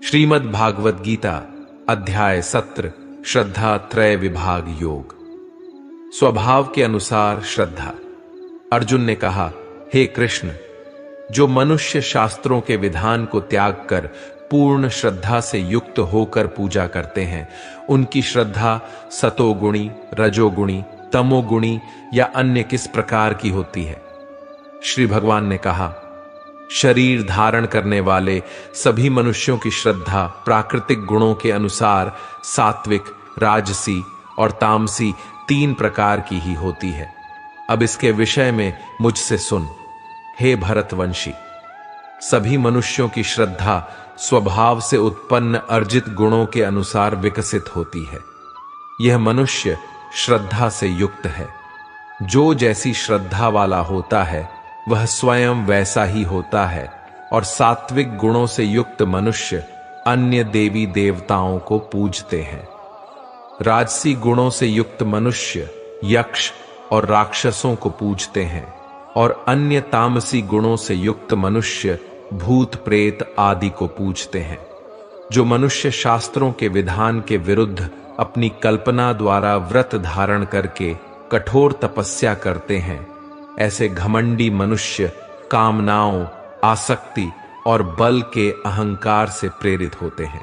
श्रीमद् भागवत गीता अध्याय 17 श्रद्धा त्रय विभाग योग। स्वभाव के अनुसार श्रद्धा। अर्जुन ने कहा, हे कृष्ण, जो मनुष्य शास्त्रों के विधान को त्याग कर पूर्ण श्रद्धा से युक्त होकर पूजा करते हैं, उनकी श्रद्धा सतोगुणी, रजोगुणी, तमोगुणी या अन्य किस प्रकार की होती है? श्री भगवान ने कहा, शरीर धारण करने वाले सभी मनुष्यों की श्रद्धा प्राकृतिक गुणों के अनुसार सात्विक, राजसी और तामसी 3 प्रकार की ही होती है। अब इसके विषय में मुझसे सुन, हे भरतवंशी। सभी मनुष्यों की श्रद्धा स्वभाव से उत्पन्न अर्जित गुणों के अनुसार विकसित होती है। यह मनुष्य श्रद्धा से युक्त है। जो जैसी श्रद्धा वाला होता है वह स्वयं वैसा ही होता है, और सात्विक गुणों से युक्त मनुष्य अन्य देवी देवताओं को पूजते हैं। राजसी गुणों से युक्त मनुष्य यक्ष और राक्षसों को पूजते हैं, और अन्य तामसी गुणों से युक्त मनुष्य भूत प्रेत आदि को पूजते हैं। जो मनुष्य शास्त्रों के विधान के विरुद्ध अपनी कल्पना द्वारा व्रत धारण करके कठोर तपस्या करते हैं, ऐसे घमंडी मनुष्य कामनाओं, आसक्ति और बल के अहंकार से प्रेरित होते हैं।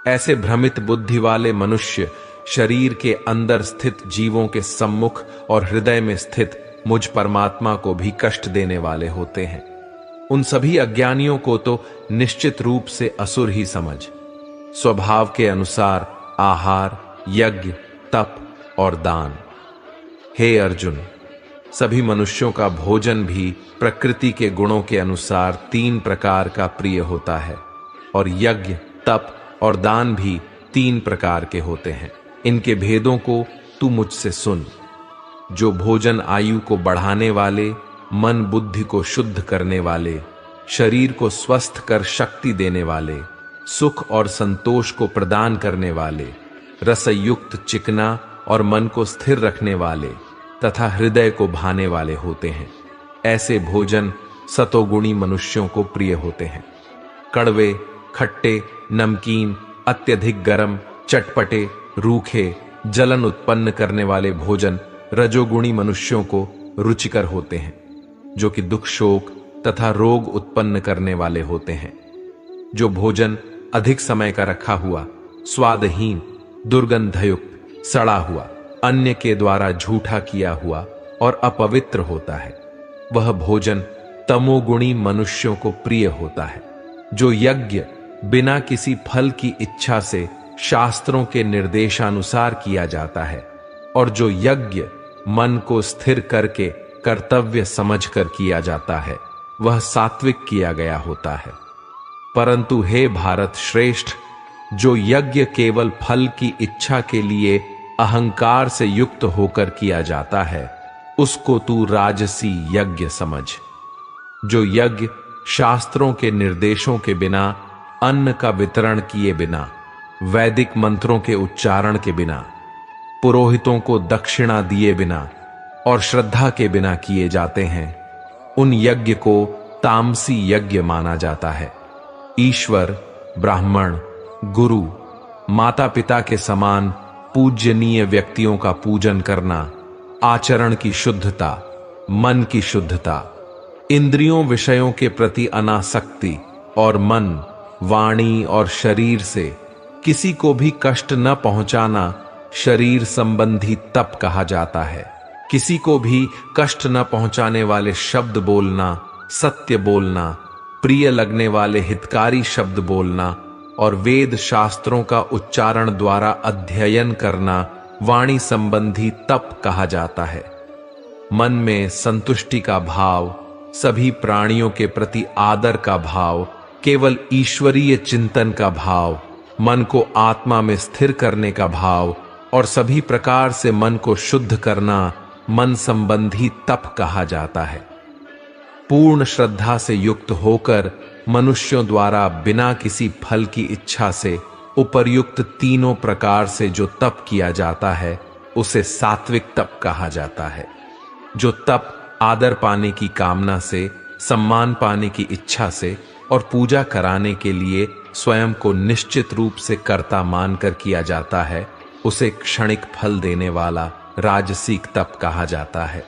ऐसे भ्रमित बुद्धि वाले मनुष्य शरीर के अंदर स्थित जीवों के सम्मुख और हृदय में स्थित मुझ परमात्मा को भी कष्ट देने वाले होते हैं। उन सभी अज्ञानियों को तो निश्चित रूप से असुर ही समझ। स्वभाव के अनुसार आहार, यज्ञ, तप और दान। हे अर्जुन, सभी मनुष्यों का भोजन भी प्रकृति के गुणों के अनुसार 3 प्रकार का प्रिय होता है, और यज्ञ, तप और दान भी 3 प्रकार के होते हैं। इनके भेदों को तू मुझसे सुन। जो भोजन आयु को बढ़ाने वाले, मन बुद्धि को शुद्ध करने वाले, शरीर को स्वस्थ कर शक्ति देने वाले, सुख और संतोष को प्रदान करने वाले, रसयुक्त चिकना और मन को स्थिर रखने वाले तथा हृदय को भाने वाले होते हैं, ऐसे भोजन सतोगुणी मनुष्यों को प्रिय होते हैं। कड़वे, खट्टे, नमकीन, अत्यधिक गरम, चटपटे, रूखे, जलन उत्पन्न करने वाले भोजन रजोगुणी मनुष्यों को रुचिकर होते हैं, जो कि दुख, शोक तथा रोग उत्पन्न करने वाले होते हैं। जो भोजन अधिक समय का रखा हुआ, स्वादहीन, दुर्गंधयुक्त, सड़ा हुआ, अन्य के द्वारा झूठा किया हुआ और अपवित्र होता है, वह भोजन तमोगुणी मनुष्यों को प्रिय होता है। जो यज्ञ बिना किसी फल की इच्छा से शास्त्रों के निर्देशानुसार किया जाता है, और जो यज्ञ मन को स्थिर करके कर्तव्य समझकर किया जाता है, वह सात्विक किया गया होता है। परंतु हे भारत श्रेष्ठ, जो यज्ञ केवल फल की इच्छा के लिए अहंकार से युक्त होकर किया जाता है, उसको तू राजसी यज्ञ समझ। जो यज्ञ शास्त्रों के निर्देशों के बिना, अन्न का वितरण किए बिना, वैदिक मंत्रों के उच्चारण के बिना, पुरोहितों को दक्षिणा दिए बिना और श्रद्धा के बिना किए जाते हैं, उन यज्ञ को तामसी यज्ञ माना जाता है। ईश्वर, ब्राह्मण, गुरु, माता पिता के समान पूज्यनीय व्यक्तियों का पूजन करना, आचरण की शुद्धता, मन की शुद्धता, इंद्रियों विषयों के प्रति अनासक्ति और मन, वाणी और शरीर से किसी को भी कष्ट न पहुंचाना शरीर संबंधी तप कहा जाता है। किसी को भी कष्ट न पहुंचाने वाले शब्द बोलना, सत्य बोलना, प्रिय लगने वाले हितकारी शब्द बोलना और वेद शास्त्रों का उच्चारण द्वारा अध्ययन करना वाणी संबंधी तप कहा जाता है। मन में संतुष्टि का भाव, सभी प्राणियों के प्रति आदर का भाव, केवल ईश्वरीय चिंतन का भाव, मन को आत्मा में स्थिर करने का भाव और सभी प्रकार से मन को शुद्ध करना मन संबंधी तप कहा जाता है। पूर्ण श्रद्धा से युक्त होकर मनुष्यों द्वारा बिना किसी फल की इच्छा से उपर्युक्त 3 प्रकार से जो तप किया जाता है, उसे सात्विक तप कहा जाता है। जो तप आदर पाने की कामना से, सम्मान पाने की इच्छा से और पूजा कराने के लिए स्वयं को निश्चित रूप से कर्ता मानकर किया जाता है, उसे क्षणिक फल देने वाला राजसिक तप कहा जाता है।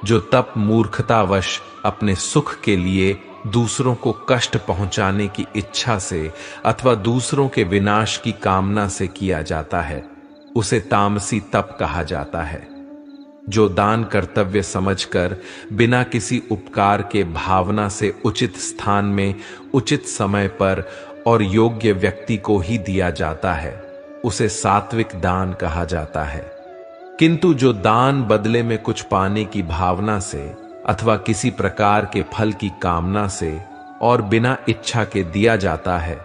जो तप मूर्खतावश अपने सुख के लिए दूसरों को कष्ट पहुंचाने की इच्छा से अथवा दूसरों के विनाश की कामना से किया जाता है, उसे तामसी तप कहा जाता है। जो दान कर्तव्य समझकर बिना किसी उपकार के भावना से उचित स्थान में उचित समय पर और योग्य व्यक्ति को ही दिया जाता है, उसे सात्विक दान कहा जाता है। किंतु जो दान बदले में कुछ पाने की भावना से अथवा किसी प्रकार के फल की कामना से और बिना इच्छा के दिया जाता है,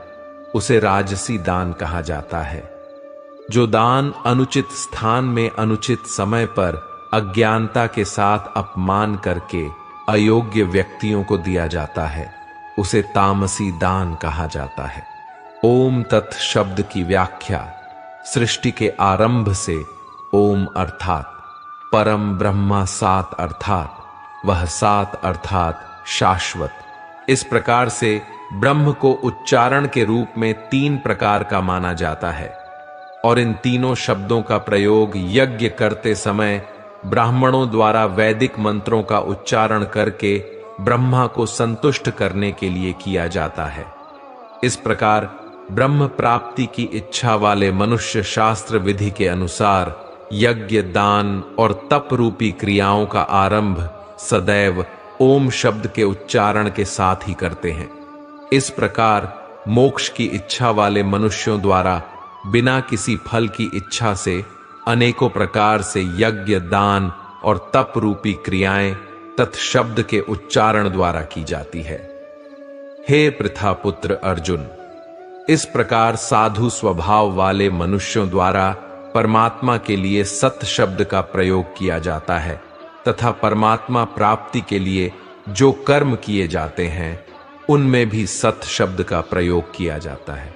उसे राजसी दान कहा जाता है। जो दान अनुचित स्थान में अनुचित समय पर अज्ञानता के साथ अपमान करके अयोग्य व्यक्तियों को दिया जाता है, उसे तामसी दान कहा जाता है। ओम तत् शब्द की व्याख्या सृष्टि के आरंभ से ओम अर्थात परम ब्रह्मा सात अर्थात वह सात अर्थात शाश्वत, इस प्रकार से ब्रह्म को उच्चारण के रूप में 3 प्रकार का माना जाता है और इन तीनों शब्दों का प्रयोग यज्ञ करते समय ब्राह्मणों द्वारा वैदिक मंत्रों का उच्चारण करके ब्रह्मा को संतुष्ट करने के लिए किया जाता है। इस प्रकार ब्रह्म प्राप्ति की इच्छा वाले मनुष्य शास्त्र विधि के अनुसार यज्ञ, दान और तप रूपी क्रियाओं का आरंभ सदैव ओम शब्द के उच्चारण के साथ ही करते हैं। इस प्रकार मोक्ष की इच्छा वाले मनुष्यों द्वारा बिना किसी फल की इच्छा से अनेकों प्रकार से यज्ञ, दान और तप रूपी क्रियाएं तत्शब्द के उच्चारण द्वारा की जाती है। हे पृथापुत्र अर्जुन, इस प्रकार साधु स्वभाव वाले मनुष्यों द्वारा परमात्मा के लिए सत शब्द का प्रयोग किया जाता है तथा परमात्मा प्राप्ति के लिए जो कर्म किए जाते हैं उनमें भी सत शब्द का प्रयोग किया जाता है।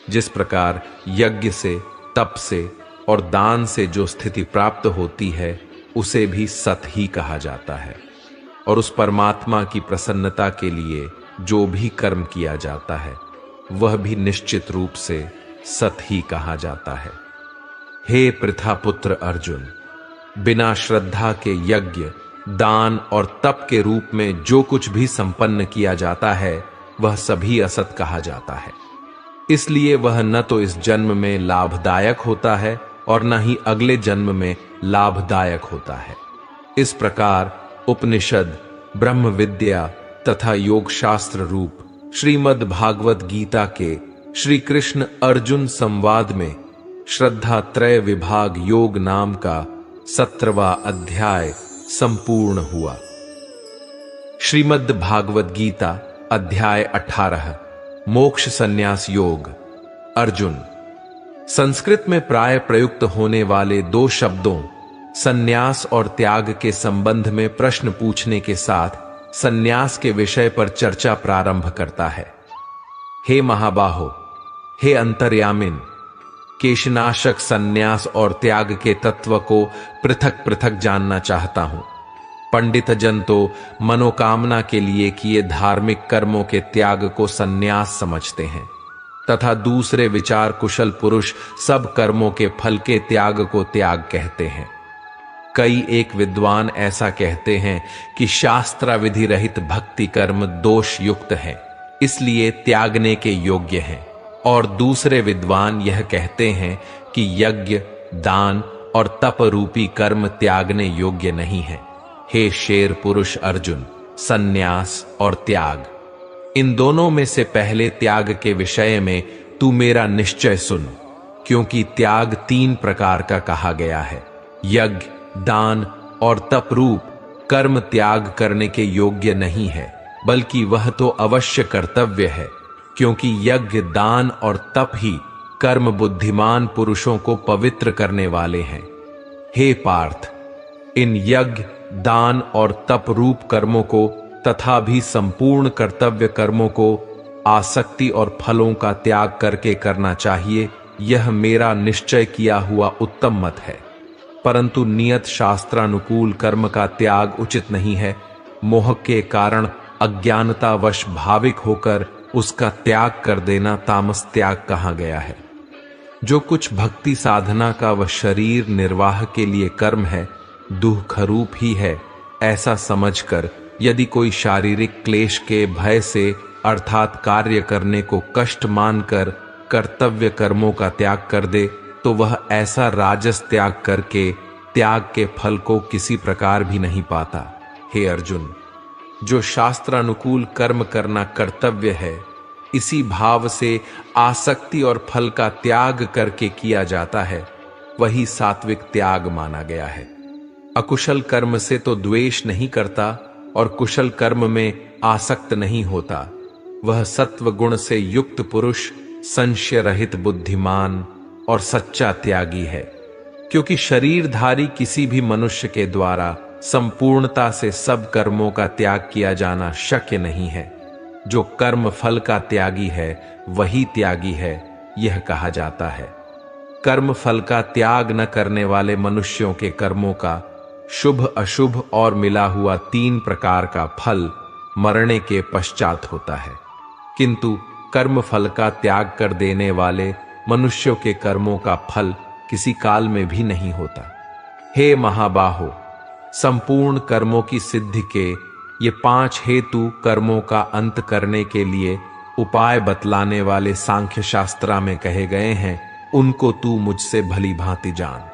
जिस प्रकार यज्ञ से, तप से और दान से जो स्थिति प्राप्त होती है उसे भी सत ही कहा जाता है, और उस परमात्मा की प्रसन्नता के लिए जो भी कर्म किया जाता है वह भी निश्चित रूप से सत ही कहा जाता है। हे पृथापुत्र अर्जुन, बिना श्रद्धा के यज्ञ, दान और तप के रूप में जो कुछ भी संपन्न किया जाता है वह सभी असत कहा जाता है। इसलिए वह न तो इस जन्म में लाभदायक होता है और न ही अगले जन्म में लाभदायक होता है। इस प्रकार उपनिषद, ब्रह्म विद्या तथा योग शास्त्र रूप श्रीमद् भागवत गीता के श्री कृष्ण अर्जुन संवाद में श्रद्धा त्रय विभाग योग नाम का 17वां अध्याय संपूर्ण हुआ। श्रीमद् भागवत गीता अध्याय 18 मोक्ष संन्यास योग। अर्जुन, संस्कृत में प्राय प्रयुक्त होने वाले 2 शब्दों संन्यास और त्याग के संबंध में प्रश्न पूछने के साथ संन्यास के विषय पर चर्चा प्रारंभ करता है। हे महाबाहो, हे अंतर्यामिन, केशनाशक संन्यास और त्याग के तत्व को पृथक पृथक जानना चाहता हूं। पंडित जन तो मनोकामना के लिए किए धार्मिक कर्मों के त्याग को संन्यास समझते हैं तथा दूसरे विचार कुशल पुरुष सब कर्मों के फल के त्याग को त्याग कहते हैं। कई एक विद्वान ऐसा कहते हैं कि शास्त्राविधि रहित भक्ति कर्म दोष युक्त है, इसलिए त्यागने के योग्य हैं, और दूसरे विद्वान यह कहते हैं कि यज्ञ, दान और तप रूपी कर्म त्यागने योग्य नहीं है। हे शेर पुरुष अर्जुन, संन्यास और त्याग, इन दोनों में से पहले त्याग के विषय में तू मेरा निश्चय सुन, क्योंकि त्याग 3 प्रकार का कहा गया है। यज्ञ, दान और तप रूप कर्म त्याग करने के योग्य नहीं है, बल्कि वह तो अवश्य कर्तव्य है, क्योंकि यज्ञ, दान और तप ही कर्म बुद्धिमान पुरुषों को पवित्र करने वाले हैं। हे पार्थ, इन यज्ञ, दान और तप रूप कर्मों को तथा भी संपूर्ण कर्तव्य कर्मों को आसक्ति और फलों का त्याग करके करना चाहिए, यह मेरा निश्चय किया हुआ उत्तम मत है। परंतु नियत शास्त्रानुकूल कर्म का त्याग उचित नहीं है। मोह के कारण अज्ञानतावश भाविक होकर उसका त्याग कर देना तामस त्याग कहा गया है। जो कुछ भक्ति साधना का व शरीर निर्वाह के लिए कर्म है, दुःखरूप ही है, ऐसा समझकर यदि कोई शारीरिक क्लेश के भय से अर्थात कार्य करने को कष्ट मानकर कर्तव्य कर्मों का त्याग कर दे, तो वह ऐसा राजस त्याग करके त्याग के फल को किसी प्रकार भी नहीं पाता। हे अर्जुन, जो शास्त्रानुकूल कर्म करना कर्तव्य है, इसी भाव से आसक्ति और फल का त्याग करके किया जाता है, वही सात्विक त्याग माना गया है। अकुशल कर्म से तो द्वेष नहीं करता और कुशल कर्म में आसक्त नहीं होता। वह सत्व गुण से युक्त पुरुष संशय रहित बुद्धिमान और सच्चा त्यागी है, क्योंकि शरीरधारी किसी भी मनुष्य के द्वारा संपूर्णता से सब कर्मों का त्याग किया जाना शक्य नहीं है। जो कर्म फल का त्यागी है वही त्यागी है, यह कहा जाता है। कर्म फल का त्याग न करने वाले मनुष्यों के कर्मों का शुभ अशुभ और मिला हुआ 3 प्रकार का फल मरने के पश्चात होता है, किंतु कर्म फल का त्याग कर देने वाले मनुष्यों के कर्मों का फल किसी काल में भी नहीं होता। हे महाबाहो, संपूर्ण कर्मों की सिद्धि के ये 5 हेतु कर्मों का अंत करने के लिए उपाय बतलाने वाले सांख्य शास्त्रा में कहे गए हैं, उनको तू मुझसे भली भांति जान।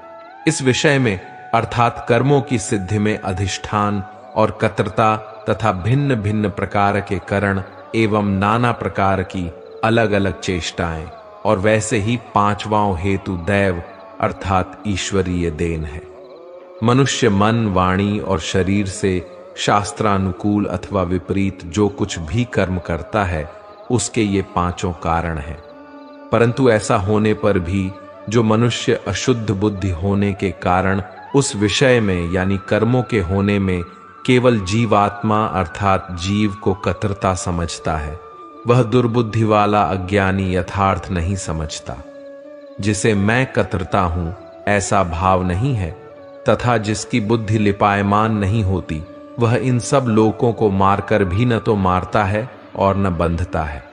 इस विषय में अर्थात कर्मों की सिद्धि में अधिष्ठान और कतृता तथा भिन्न भिन्न प्रकार के करण एवं नाना प्रकार की अलग अलग चेष्टाएं और वैसे ही 5वां हेतु दैव अर्थात ईश्वरीय देन है। मनुष्य मन, वाणी और शरीर से शास्त्रानुकूल अथवा विपरीत जो कुछ भी कर्म करता है, उसके ये 5 कारण हैं। परंतु ऐसा होने पर भी जो मनुष्य अशुद्ध बुद्धि होने के कारण उस विषय में यानी कर्मों के होने में केवल जीवात्मा अर्थात जीव को कतरता समझता है, वह दुर्बुद्धि वाला अज्ञानी यथार्थ नहीं समझता। जिसे मैं कतरता हूं ऐसा भाव नहीं है, तथा जिसकी बुद्धि लिपायमान नहीं होती, वह इन सब लोकों को मारकर भी न तो मारता है और न बंधता है।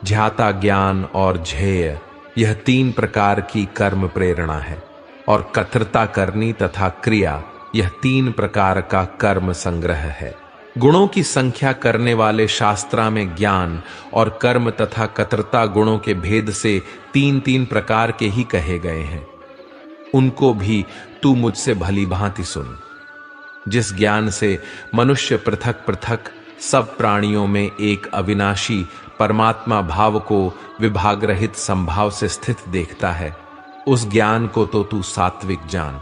ध्याता ज्ञान और झेय, यह 3 प्रकार की कर्म प्रेरणा है, और कतरता करनी तथा क्रिया, यह 3 प्रकार का कर्म संग्रह है। गुणों की संख्या करने वाले शास्त्रा में ज्ञान और कर्म तथा कतरता गुणों के भेद से 3-3 प्रकार के ही कहे गए हैं। उनको भी तू मुझसे भली भांति सुन। जिस ज्ञान से मनुष्य पृथक पृथक सब प्राणियों में एक अविनाशी परमात्मा भाव को विभाग रहित संभाव से स्थित देखता है, उस ज्ञान को तो तू सात्विक जान।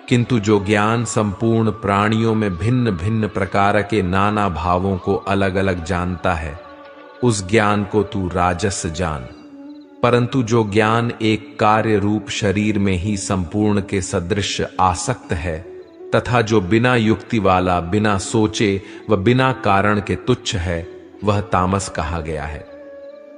किंतु जो ज्ञान संपूर्ण प्राणियों में भिन्न भिन्न प्रकार के नाना भावों को अलग अलग जानता है, उस ज्ञान को तू राजस जान। परंतु जो ज्ञान एक कार्य रूप शरीर में ही संपूर्ण के सदृश आसक्त है, तथा जो बिना युक्ति वाला, बिना सोचे व बिना कारण के तुच्छ है, वह तामस कहा गया है।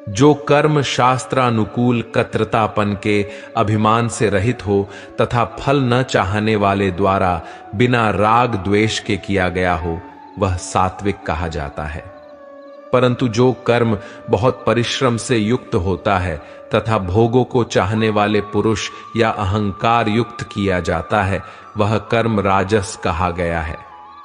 जो कर्म शास्त्रानुकूल कतरतापन के अभिमान से रहित हो तथा फल न चाहने वाले द्वारा बिना राग द्वेष के किया गया हो, वह सात्विक कहा जाता है। परंतु जो कर्म बहुत परिश्रम से युक्त होता है तथा भोगों को चाहने वाले पुरुष या अहंकार युक्त किया जाता है, वह कर्म राजस कहा गया है।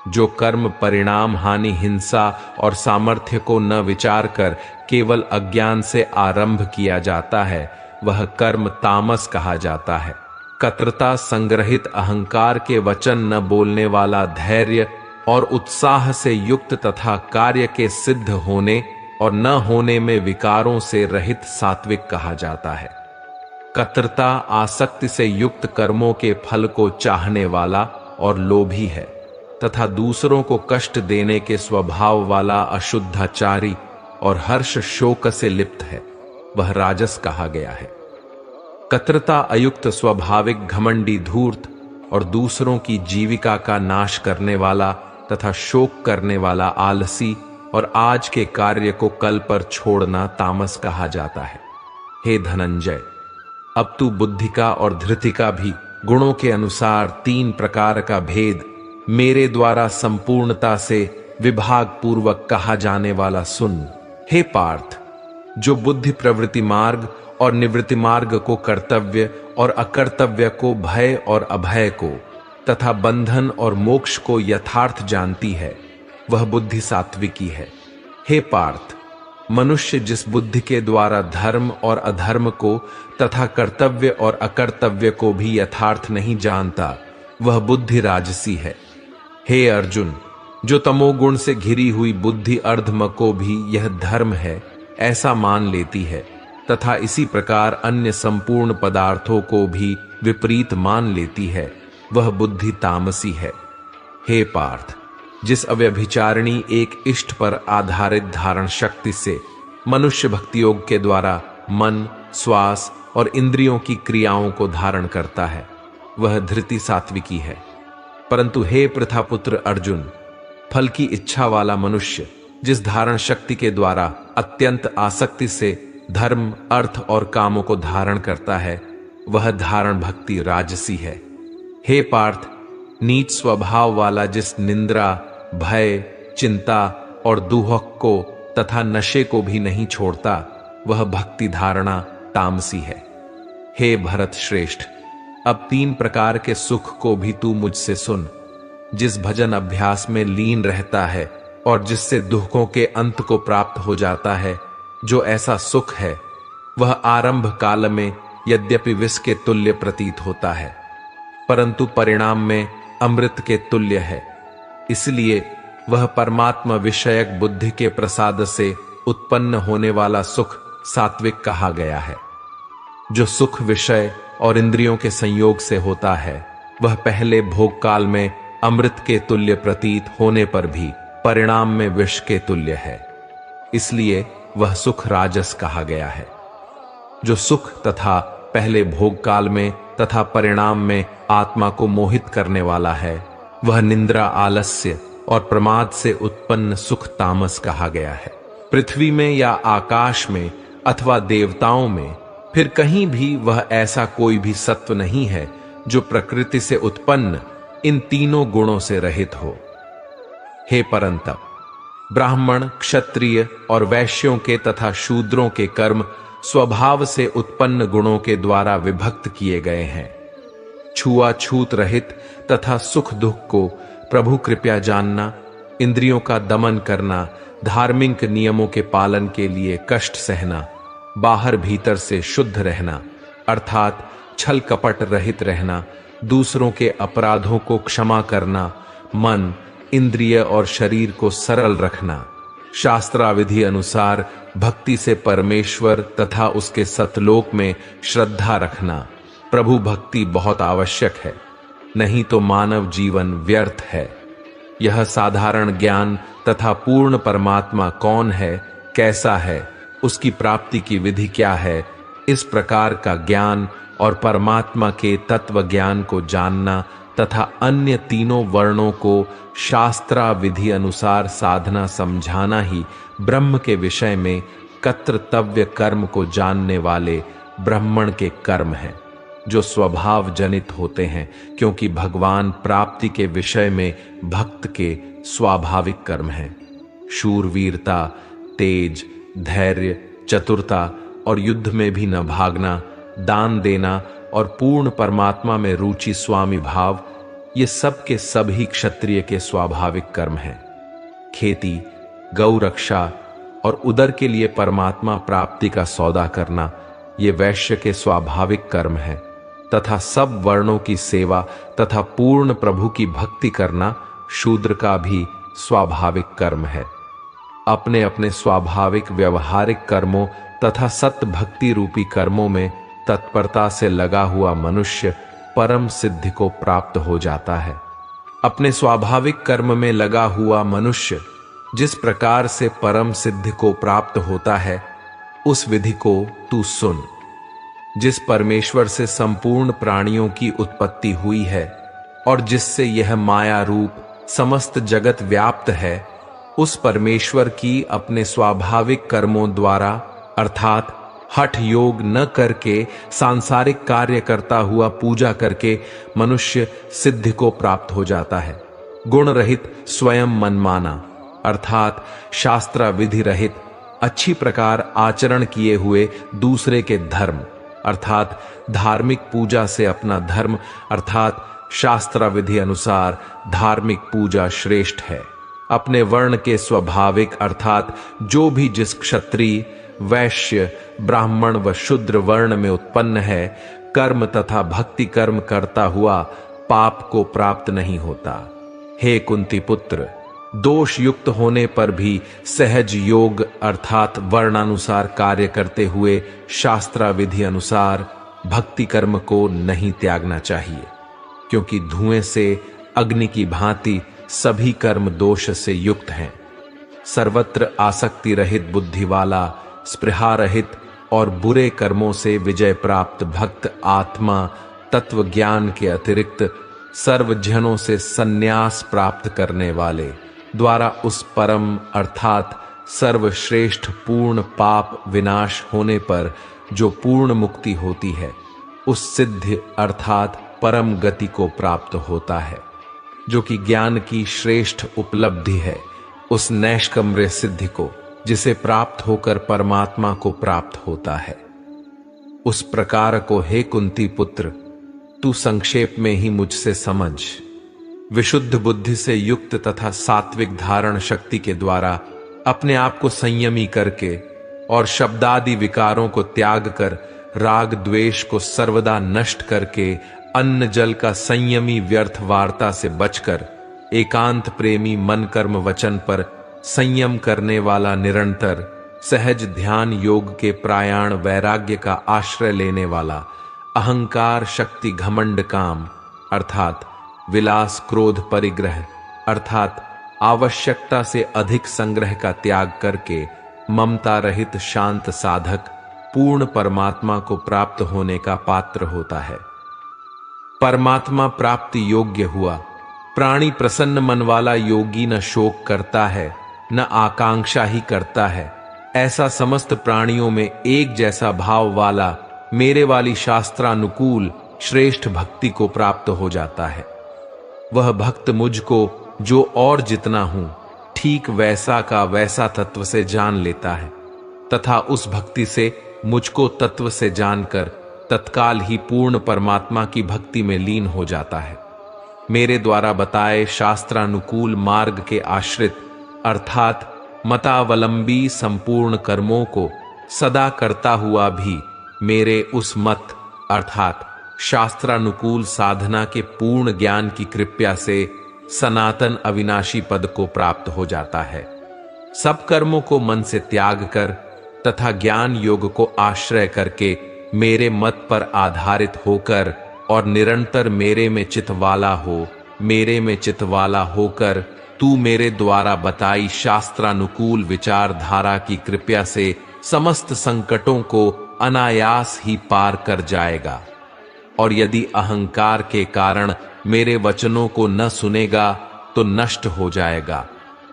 जो कर्म परिणाम, हानि, हिंसा और सामर्थ्य को न विचार कर केवल अज्ञान से आरंभ किया जाता है, वह कर्म तामस कहा जाता है। कतरता संग्रहित अहंकार के वचन न बोलने वाला धैर्य और उत्साह से युक्त तथा कार्य के सिद्ध होने और न होने में विकारों से रहित सात्विक कहा जाता है। कतरता आसक्ति से युक्त कर्मों के फल को चाहने वाला और लोभी है तथा दूसरों को कष्ट देने के स्वभाव वाला अशुद्धाचारी और हर्ष शोक से लिप्त है, वह राजस कहा गया है। कतरता अयुक्त स्वभाविक घमंडी धूर्त और दूसरों की जीविका का नाश करने वाला तथा शोक करने वाला आलसी और आज के कार्य को कल पर छोड़ना तामस कहा जाता है। हे धनंजय, अब तू बुद्धिका और धृतिका भी गुणों के अनुसार 3 प्रकार का भेद मेरे द्वारा संपूर्णता से विभाग पूर्वक कहा जाने वाला सुन। हे पार्थ, जो बुद्धि प्रवृत्ति मार्ग और निवृत्ति मार्ग को, कर्तव्य और अकर्तव्य को, भय और अभय को तथा बंधन और मोक्ष को यथार्थ जानती है, वह बुद्धि सात्विकी है। हे पार्थ, मनुष्य जिस बुद्धि के द्वारा धर्म और अधर्म को तथा कर्तव्य और अकर्तव्य को भी यथार्थ नहीं जानता, वह बुद्धि राजसी है। हे अर्जुन, जो तमोगुण से घिरी हुई बुद्धि अर्धम को भी यह धर्म है ऐसा मान लेती है तथा इसी प्रकार अन्य संपूर्ण पदार्थों को भी विपरीत मान लेती है, वह बुद्धि तामसी है। हे पार्थ, जिस अव्यभिचारिणी एक इष्ट पर आधारित धारण शक्ति से मनुष्य भक्ति योग के द्वारा मन, श्वास और इंद्रियों की क्रियाओं को धारण करता है, वह धृति सात्विकी है। परंतु हे पृथापुत्र अर्जुन, फल की इच्छा वाला मनुष्य जिस धारण शक्ति के द्वारा अत्यंत आसक्ति से धर्म, अर्थ और कामों को धारण करता है, वह धारण भक्ति राजसी है। हे पार्थ, नीच स्वभाव वाला जिस निंद्रा, भय, चिंता और दुहक को तथा नशे को भी नहीं छोड़ता, वह भक्ति धारणा तामसी है। हे भरत श्रेष्ठ, अब 3 प्रकार के सुख को भी तू मुझसे सुन। जिस भजन अभ्यास में लीन रहता है और जिससे दुखों के अंत को प्राप्त हो जाता है, जो ऐसा सुख है वह आरंभ काल में यद्यपि विष के तुल्य प्रतीत होता है, परंतु परिणाम में अमृत के तुल्य है। इसलिए वह परमात्मा विषयक बुद्धि के प्रसाद से उत्पन्न होने वाला सुख सात्विक कहा गया है। जो सुख विषय और इंद्रियों के संयोग से होता है, वह पहले भोग काल में अमृत के तुल्य प्रतीत होने पर भी परिणाम में विष के तुल्य है, इसलिए वह सुख राजस कहा गया है। जो सुख तथा पहले भोग काल में तथा परिणाम में आत्मा को मोहित करने वाला है, वह निंद्रा, आलस्य और प्रमाद से उत्पन्न सुख तामस कहा गया है। पृथ्वी में या आकाश में अथवा देवताओं में फिर कहीं भी वह ऐसा कोई भी सत्व नहीं है जो प्रकृति से उत्पन्न इन तीनों गुणों से रहित हो। हे परंतप, ब्राह्मण, क्षत्रिय और वैश्यों के तथा शूद्रों के कर्म स्वभाव से उत्पन्न गुणों के द्वारा विभक्त किए गए हैं। छुआछूत रहित तथा सुख दुख को प्रभु कृपया जानना, इंद्रियों का दमन करना, धार्मिक नियमों के पालन के लिए कष्ट सहना, बाहर भीतर से शुद्ध रहना अर्थात छल कपट रहित रहना, दूसरों के अपराधों को क्षमा करना, मन, इंद्रिय और शरीर को सरल रखना, शास्त्राविधि अनुसार भक्ति से परमेश्वर तथा उसके सतलोक में श्रद्धा रखना। प्रभु भक्ति बहुत आवश्यक है, नहीं तो मानव जीवन व्यर्थ है। यह साधारण ज्ञान तथा पूर्ण परमात्मा कौन है, कैसा है, उसकी प्राप्ति की विधि क्या है, इस प्रकार का ज्ञान और परमात्मा के तत्व ज्ञान को जानना तथा अन्य तीनों वर्णों को शास्त्रा विधि अनुसार साधना समझाना ही ब्रह्म के विषय में कर्तव्य कर्म को जानने वाले ब्राह्मण के कर्म हैं, जो स्वभाव जनित होते हैं, क्योंकि भगवान प्राप्ति के विषय में भक्त के स्वाभाविक कर्म हैं। शूरवीरता, तेज, धैर्य, चतुरता और युद्ध में भी न भागना, दान देना और पूर्ण परमात्मा में रुचि, स्वामी भाव, ये सब के सब ही क्षत्रिय के स्वाभाविक कर्म हैं। खेती, गौ रक्षा और उदर के लिए परमात्मा प्राप्ति का सौदा करना, ये वैश्य के स्वाभाविक कर्म हैं, तथा सब वर्णों की सेवा तथा पूर्ण प्रभु की भक्ति करना शूद्र का भी स्वाभाविक कर्म है। अपने अपने स्वाभाविक व्यवहारिक कर्मों तथा सत्य भक्ति रूपी कर्मों में तत्परता से लगा हुआ मनुष्य परम सिद्धि को प्राप्त हो जाता है। अपने स्वाभाविक कर्म में लगा हुआ मनुष्य जिस प्रकार से परम सिद्धि को प्राप्त होता है, उस विधि को तू सुन। जिस परमेश्वर से संपूर्ण प्राणियों की उत्पत्ति हुई है और जिससे यह माया रूप समस्त जगत व्याप्त है, उस परमेश्वर की अपने स्वाभाविक कर्मों द्वारा अर्थात हठ योग न करके सांसारिक कार्य करता हुआ पूजा करके मनुष्य सिद्धि को प्राप्त हो जाता है। गुण रहित स्वयं मनमाना अर्थात शास्त्र विधि रहित अच्छी प्रकार आचरण किए हुए दूसरे के धर्म अर्थात धार्मिक पूजा से अपना धर्म अर्थात शास्त्र विधि अनुसार धार्मिक पूजा श्रेष्ठ है। अपने वर्ण के स्वाभाविक अर्थात जो भी जिस क्षत्रिय, वैश्य, ब्राह्मण व शूद्र वर्ण में उत्पन्न है, कर्म तथा भक्ति कर्म करता हुआ पाप को प्राप्त नहीं होता। हे कुंती पुत्र, दोष युक्त होने पर भी सहज योग अर्थात वर्णानुसार कार्य करते हुए शास्त्र विधि अनुसार भक्ति कर्म को नहीं त्यागना चाहिए, क्योंकि धुएं से अग्नि की भांति सभी कर्म दोष से युक्त हैं। सर्वत्र आसक्ति रहित बुद्धि वाला, स्पृहा रहित और बुरे कर्मों से विजय प्राप्त भक्त आत्मा तत्व ज्ञान के अतिरिक्त सर्वजनों से संन्यास प्राप्त करने वाले द्वारा उस परम अर्थात सर्वश्रेष्ठ पूर्ण पाप विनाश होने पर जो पूर्ण मुक्ति होती है, उस सिद्ध अर्थात परम गति को प्राप्त होता है, जो कि ज्ञान की श्रेष्ठ उपलब्धि है। उस नैष्कर्म्य सिद्धि को जिसे प्राप्त होकर परमात्मा को प्राप्त होता है, उस प्रकार को हे कुंती पुत्र तू संक्षेप में ही मुझसे समझ। विशुद्ध बुद्धि से युक्त तथा सात्विक धारण शक्ति के द्वारा अपने आप को संयमी करके और शब्दादि विकारों को त्याग कर राग द्वेष को सर्वदा नष्ट करके अन्न जल का संयमी व्यर्थ वार्ता से बचकर एकांत प्रेमी मन कर्म वचन पर संयम करने वाला निरंतर सहज ध्यान योग के प्रायाण वैराग्य का आश्रय लेने वाला अहंकार शक्ति घमंड काम अर्थात विलास क्रोध परिग्रह अर्थात आवश्यकता से अधिक संग्रह का त्याग करके ममता रहित शांत साधक पूर्ण परमात्मा को प्राप्त होने का पात्र होता है। परमात्मा प्राप्ति योग्य हुआ प्राणी प्रसन्न मन वाला योगी न शोक करता है न आकांक्षा ही करता है। ऐसा समस्त प्राणियों में एक जैसा भाव वाला मेरे वाली शास्त्रानुकूल श्रेष्ठ भक्ति को प्राप्त हो जाता है। वह भक्त मुझको जो और जितना हूं ठीक वैसा का वैसा तत्व से जान लेता है तथा उस भक्ति से मुझको तत्व से जानकर तत्काल ही पूर्ण परमात्मा की भक्ति में लीन हो जाता है। मेरे द्वारा बताए शास्त्रानुकूल मार्ग के आश्रित अर्थात मतावलंबी संपूर्ण कर्मों को सदा करता हुआ भी मेरे उस मत अर्थात शास्त्रानुकूल साधना के पूर्ण ज्ञान की कृपा से सनातन अविनाशी पद को प्राप्त हो जाता है। सब कर्मों को मन से त्याग कर तथा ज्ञान योग को आश्रय करके मेरे मत पर आधारित होकर और निरंतर मेरे में चितवाला हो, मेरे में चितवाला होकर तू मेरे द्वारा बताई शास्त्रानुकूल विचारधारा की कृपा से समस्त संकटों को अनायास ही पार कर जाएगा। और यदि अहंकार के कारण मेरे वचनों को न सुनेगा तो नष्ट हो जाएगा,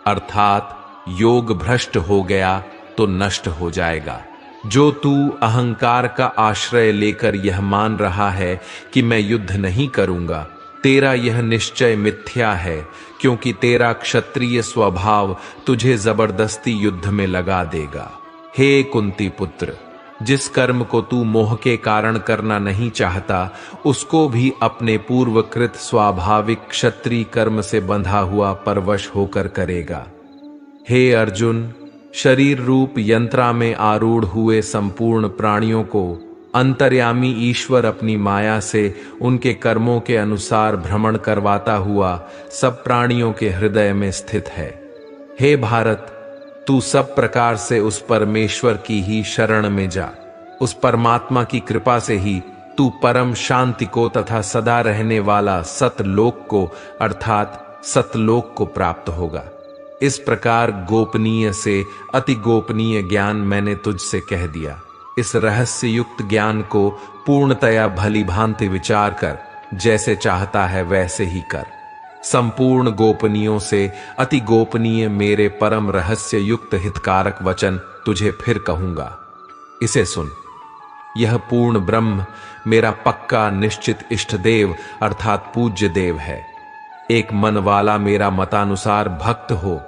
अर्थात योग भ्रष्ट हो गया तो नष्ट हो जाएगा। जो तू अहंकार का आश्रय लेकर यह मान रहा है कि मैं युद्ध नहीं करूंगा, तेरा यह निश्चय मिथ्या है, क्योंकि तेरा क्षत्रिय स्वभाव तुझे जबरदस्ती युद्ध में लगा देगा। हे कुंती पुत्र, जिस कर्म को तू मोह के कारण करना नहीं चाहता, उसको भी अपने पूर्वकृत स्वाभाविक क्षत्रिय कर्म से बंधा हुआ परवश होकर करेगा। हे अर्जुन, शरीर रूप यंत्रा में आरूढ़ हुए संपूर्ण प्राणियों को अंतर्यामी ईश्वर अपनी माया से उनके कर्मों के अनुसार भ्रमण करवाता हुआ सब प्राणियों के हृदय में स्थित है। हे भारत, तू सब प्रकार से उस परमेश्वर की ही शरण में जा। उस परमात्मा की कृपा से ही तू परम शांति को तथा सदा रहने वाला सतलोक को अर्थात सतलोक को प्राप्त होगा। इस प्रकार गोपनीय से अति गोपनीय ज्ञान मैंने तुझसे कह दिया। इस रहस्य युक्त ज्ञान को पूर्णतया भली भांति विचार कर जैसे चाहता है वैसे ही कर। संपूर्ण गोपनीयों से अति गोपनीय मेरे परम रहस्य युक्त हितकारक वचन तुझे फिर कहूंगा, इसे सुन। यह पूर्ण ब्रह्म मेरा पक्का निश्चित इष्ट देव अर्थात पूज्य देव है। एक मन वाला मेरा मतानुसार भक्त हो,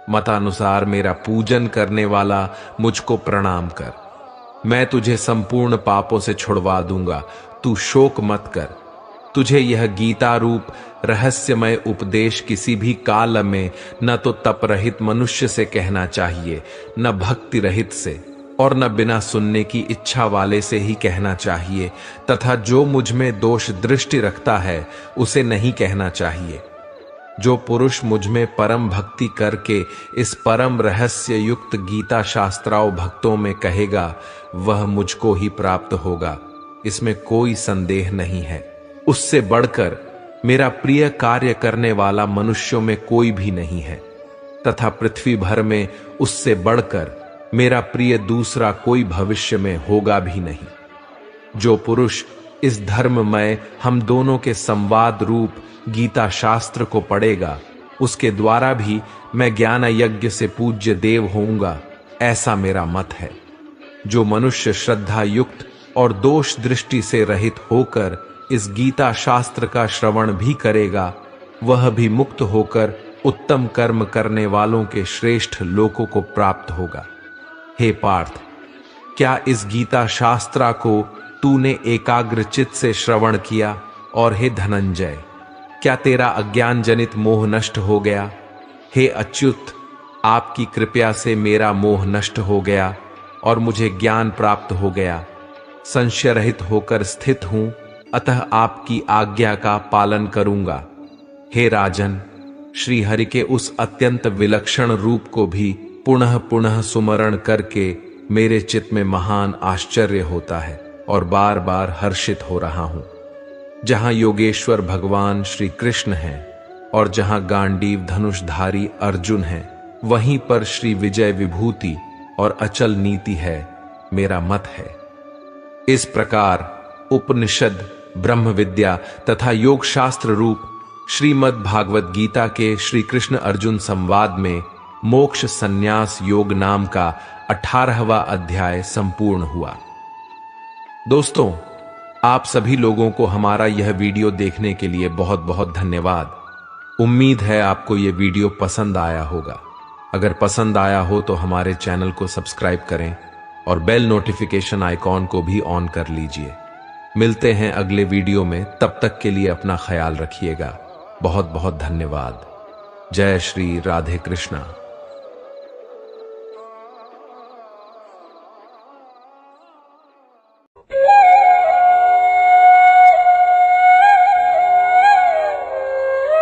मतानुसार मेरा पूजन करने वाला मुझको प्रणाम कर। मैं तुझे संपूर्ण पापों से छुड़वा दूंगा, तू शोक मत कर। तुझे यह गीता रूप रहस्यमय उपदेश किसी भी काल में न तो तप रहित मनुष्य से कहना चाहिए, न भक्ति रहित से, और न बिना सुनने की इच्छा वाले से ही कहना चाहिए, तथा जो मुझ में दोष दृष्टि रखता है उसे नहीं कहना चाहिए। जो पुरुष मुझ में परम भक्ति करके इस परम रहस्य युक्त गीता शास्त्राओं भक्तों में कहेगा, वह मुझको ही प्राप्त होगा, इसमें कोई संदेह नहीं है। उससे बढ़कर मेरा प्रिय कार्य करने वाला मनुष्यों में कोई भी नहीं है, तथा पृथ्वी भर में उससे बढ़कर मेरा प्रिय दूसरा कोई भविष्य में होगा भी नहीं। जो पुरुष इस धर्ममय हम दोनों के संवाद रूप गीता शास्त्र को पढ़ेगा, उसके द्वारा भी मैं ज्ञान यज्ञ से पूज्य देव होऊंगा, ऐसा मेरा मत है। जो मनुष्य श्रद्धा युक्त और दोष दृष्टि से रहित होकर इस गीता शास्त्र का श्रवण भी करेगा, वह भी मुक्त होकर उत्तम कर्म करने वालों के श्रेष्ठ लोकों को प्राप्त होगा। हे पार्थ, क्या इस गीता शास्त्रा को तूने एकाग्र चित्त से श्रवण किया? और हे धनंजय, क्या तेरा अज्ञान जनित मोह नष्ट हो गया? हे अच्युत, आपकी कृपया से मेरा मोह नष्ट हो गया और मुझे ज्ञान प्राप्त हो गया। संशय रहित होकर स्थित हूं, अतः आपकी आज्ञा का पालन करूंगा। हे राजन, श्री हरि के उस अत्यंत विलक्षण रूप को भी पुनः पुनः सुमरण करके मेरे चित्त में महान आश्चर्य होता है और बार बार हर्षित हो रहा हूं। जहां योगेश्वर भगवान श्री कृष्ण हैं और जहां गांडीव धनुषधारी अर्जुन हैं, वहीं पर श्री विजय विभूति और अचल नीति है, मेरा मत है। इस प्रकार उपनिषद, ब्रह्म विद्या तथा योग शास्त्र रूप श्रीमद् भागवत गीता के श्री कृष्ण अर्जुन संवाद में मोक्ष संन्यास योग नाम का 18वां अध्याय संपूर्ण हुआ। दोस्तों, आप सभी लोगों को हमारा यह वीडियो देखने के लिए बहुत बहुत धन्यवाद। उम्मीद है आपको यह वीडियो पसंद आया होगा। अगर पसंद आया हो तो हमारे चैनल को सब्सक्राइब करें और बेल नोटिफिकेशन आइकॉन को भी ऑन कर लीजिए। मिलते हैं अगले वीडियो में, तब तक के लिए अपना ख्याल रखिएगा। बहुत बहुत धन्यवाद। जय श्री राधे कृष्णा।